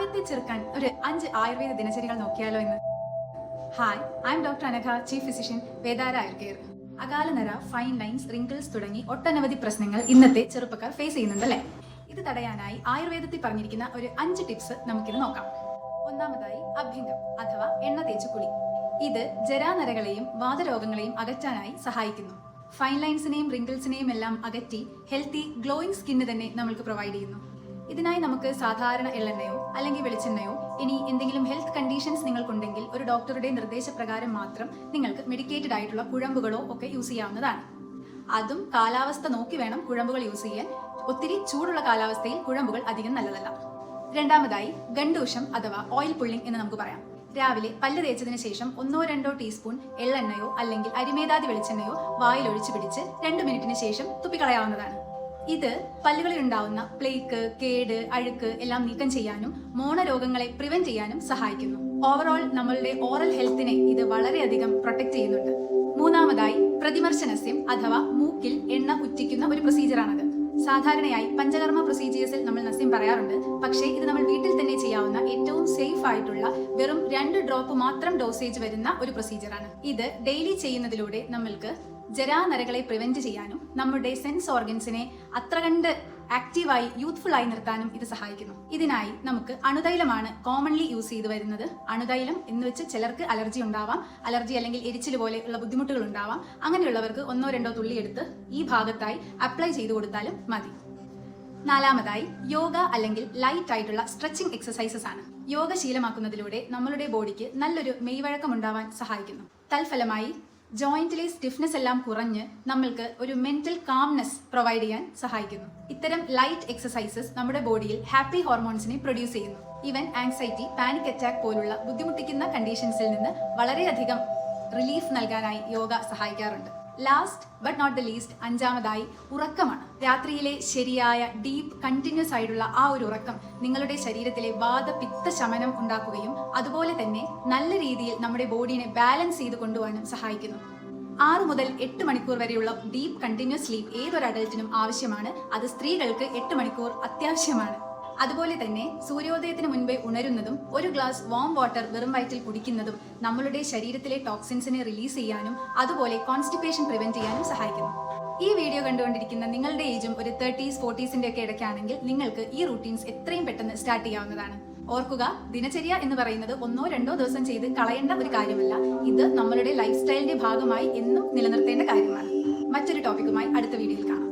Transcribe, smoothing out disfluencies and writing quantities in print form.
പ്രായത്തെ ചെറുക്കാൻ ഒരു 5 ആയുർവേദ ദിനചര്യകൾ നോക്കിയാലോ എന്ന്. Hi, I am doctor Anagha, chief physician, Vedara Ayur care. അകാലനര, ഫൈൻ ലൈൻസ്, റിങ്കിൾസ് തുടങ്ങി ഒട്ടനവധി പ്രശ്നങ്ങൾ ഇന്നത്തെ ചെറുപ്പക്കാർ ഫേസ് ചെയ്യുന്നുണ്ടല്ലേ. ഇത് തടയാനായി ആയുർവേദത്തിൽ പറഞ്ഞിരിക്കുന്ന ഒരു 5 ടിപ്സ് നമുക്കിത് നോക്കാം. ഒന്നാമതായി അഭ്യംഗം അഥവാ എണ്ണ തേച്ചു കുളി. ഇത് ജരാനരകളെയും വാതരോഗങ്ങളെയും അകറ്റാനായി സഹായിക്കുന്നു. ഫൈൻ ലൈൻസിനെയും റിങ്കിൾസിനെയും എല്ലാം അകറ്റി ഹെൽത്തി ഗ്ലോയിങ് സ്കിന്ന് തന്നെ നമ്മൾക്ക് പ്രൊവൈഡ് ചെയ്യുന്നു. ഇതിനായി നമുക്ക് സാധാരണ എള്ളെണ്ണയോ അല്ലെങ്കിൽ വെളിച്ചെണ്ണയോ, ഇനി എന്തെങ്കിലും ഹെൽത്ത് കണ്ടീഷൻസ് നിങ്ങൾക്കുണ്ടെങ്കിൽ ഒരു ഡോക്ടറുടെ നിർദ്ദേശപ്രകാരം മാത്രം നിങ്ങൾക്ക് മെഡിക്കേറ്റഡ് ആയിട്ടുള്ള കുഴമ്പുകളോ ഒക്കെ യൂസ് ചെയ്യാവുന്നതാണ്. അതും കാലാവസ്ഥ നോക്കി വേണം കുഴമ്പുകൾ യൂസ് ചെയ്യാൻ. ഒത്തിരി ചൂടുള്ള കാലാവസ്ഥയിൽ കുഴമ്പുകൾ അധികം നല്ലതല്ല. രണ്ടാമതായി ഗണ്ടൂഷം അഥവാ ഓയിൽ പുള്ളിംഗ് എന്ന് നമുക്ക് പറയാം. രാവിലെ പല്ല് തേച്ചതിന് ശേഷം 1-2 ടീസ്പൂൺ എള്ളെണ്ണയോ അല്ലെങ്കിൽ അരിമേതാതി വെളിച്ചെണ്ണയോ വായിൽ ഒഴിച്ചു പിടിച്ച് 2 മിനിറ്റിന് ശേഷം തുപ്പിക്കളയാവുന്നതാണ്. ഇത് പല്ലുകളിൽ ഉണ്ടാവുന്ന പ്ലേക്ക്, കേട്, അഴുക്ക് എല്ലാം നീക്കം ചെയ്യാനും മോണരോഗങ്ങളെ പ്രിവെന്റ് ചെയ്യാനും സഹായിക്കുന്നു. ഓവറോൾ നമ്മളുടെ ഓറൽ ഹെൽത്തിനെ ഇത് വളരെയധികം പ്രൊട്ടക്ട് ചെയ്യുന്നുണ്ട്. മൂന്നാമതായി പ്രതിമർശനസ്യം അഥവാ മൂക്കിൽ എണ്ണ ഉറ്റിക്കുന്ന ഒരു പ്രൊസീജിയറാണത്. സാധാരണയായി പഞ്ചകർമ്മ പ്രൊസീജിയേഴ്സിൽ നമ്മൾ നസ്യം പറയാറുണ്ട്. പക്ഷേ ഇത് നമ്മൾ വീട്ടിൽ തന്നെ ചെയ്യാവുന്ന ഏറ്റവും സേഫ് ആയിട്ടുള്ള വെറും 2 ഡ്രോപ്പ് മാത്രം ഡോസേജ് വരുന്ന ഒരു പ്രൊസീജിയറാണ്. ഇത് ഡെയിലി ചെയ്യുന്നതിലൂടെ നമ്മൾക്ക് ജരാനരകളെ പ്രിവെന്റ് ചെയ്യാനും നമ്മുടെ സെൻസ് ഓർഗൻസിനെ അത്ര കണ്ട് ആക്റ്റീവായി യൂത്ത്ഫുൾ ആയി നിർത്താനും ഇത് സഹായിക്കുന്നു. ഇതിനായി നമുക്ക് അണുതൈലമാണ് കോമൺലി യൂസ് ചെയ്ത് വരുന്നത്. അണുതൈലം എന്ന് വെച്ച് ചിലർക്ക് അലർജി ഉണ്ടാവാം, അലർജി അല്ലെങ്കിൽ എരിച്ചിൽ പോലെയുള്ള ബുദ്ധിമുട്ടുകൾ ഉണ്ടാവാം. അങ്ങനെയുള്ളവർക്ക് 1-2 തുള്ളി എടുത്ത് ഈ ഭാഗത്തായി അപ്ലൈ ചെയ്ത് കൊടുത്താലും മതി. നാലാമതായി യോഗ അല്ലെങ്കിൽ ലൈറ്റ് ആയിട്ടുള്ള സ്ട്രെച്ചിങ് എക്സസൈസസ് ആണ്. യോഗ ശീലമാക്കുന്നതിലൂടെ നമ്മളുടെ ബോഡിക്ക് നല്ലൊരു മെയ്വഴക്കം ഉണ്ടാവാൻ സഹായിക്കുന്നു. തൽഫലമായി ജോയിന്റിലെ സ്റ്റിഫ്നെസ് എല്ലാം കുറഞ്ഞ് നമ്മൾക്ക് ഒരു മെന്റൽ കാംനെസ് പ്രൊവൈഡ് ചെയ്യാൻ സഹായിക്കുന്നു. ഇത്തരം ലൈറ്റ് എക്സസൈസസ് നമ്മുടെ ബോഡിയിൽ ഹാപ്പി ഹോർമോൺസിനെ പ്രൊഡ്യൂസ് ചെയ്യുന്നു. ഈവൻ ആൻസൈറ്റി, പാനിക് അറ്റാക്ക് പോലുള്ള ബുദ്ധിമുട്ടിക്കുന്ന കണ്ടീഷൻസിൽ നിന്ന് വളരെയധികം റിലീഫ് നൽകാനായി യോഗ സഹായിക്കാറുണ്ട്. Last but not the least, അഞ്ചാമതായി ഉറക്കമാണ്. രാത്രിയിലെ ശരിയായ ഡീപ്പ് കണ്ടിന്യൂസ് ആയിട്ടുള്ള ആ ഒരു ഉറക്കം നിങ്ങളുടെ ശരീരത്തിലെ വാതപിത്ത ശമനം ഉണ്ടാക്കുകയും അതുപോലെ തന്നെ നല്ല രീതിയിൽ നമ്മുടെ ബോഡിയെ ബാലൻസ് ചെയ്ത് കൊണ്ടുപോകാനും സഹായിക്കുന്നു. 6 മുതൽ 8 മണിക്കൂർ വരെയുള്ള ഡീപ്പ് കണ്ടിന്യൂസ് സ്ലീപ്പ് ഏതൊരു അഡൽറ്റിനും ആവശ്യമാണ്. അത് സ്ത്രീകൾക്ക് 8 മണിക്കൂർ അത്യാവശ്യമാണ്. അതുപോലെ തന്നെ സൂര്യോദയത്തിന് മുൻപേ ഉണരുന്നതും 1 ഗ്ലാസ് വാം വാട്ടർ വെറും വയറ്റിൽ കുടിക്കുന്നതും നമ്മളുടെ ശരീരത്തിലെ ടോക്സിൻസിനെ റിലീസ് ചെയ്യാനും അതുപോലെ കോൺസ്റ്റിപ്പേഷൻ പ്രിവെന്റ് ചെയ്യാനും സഹായിക്കുന്നു. ഈ വീഡിയോ കണ്ടുകൊണ്ടിരിക്കുന്ന നിങ്ങളുടെ ഏജും ഒരു 30s 40s ഒക്കെ ഇടയ്ക്കാണെങ്കിൽ നിങ്ങൾക്ക് ഈ റൂട്ടീൻസ് എത്രയും പെട്ടെന്ന് സ്റ്റാർട്ട് ചെയ്യാവുന്നതാണ്. ഓർക്കുക, ദിനചര്യ എന്ന് പറയുന്നത് 1-2 ദിവസം ചെയ്ത് കളയേണ്ട ഒരു കാര്യമല്ല. ഇത് നമ്മളുടെ ലൈഫ് സ്റ്റൈലിന്റെ ഭാഗമായി എന്നും നിലനിർത്തേണ്ട കാര്യമാണ്. മറ്റൊരു ടോപ്പിക്കുമായി അടുത്ത വീഡിയോയിൽ കാണാം.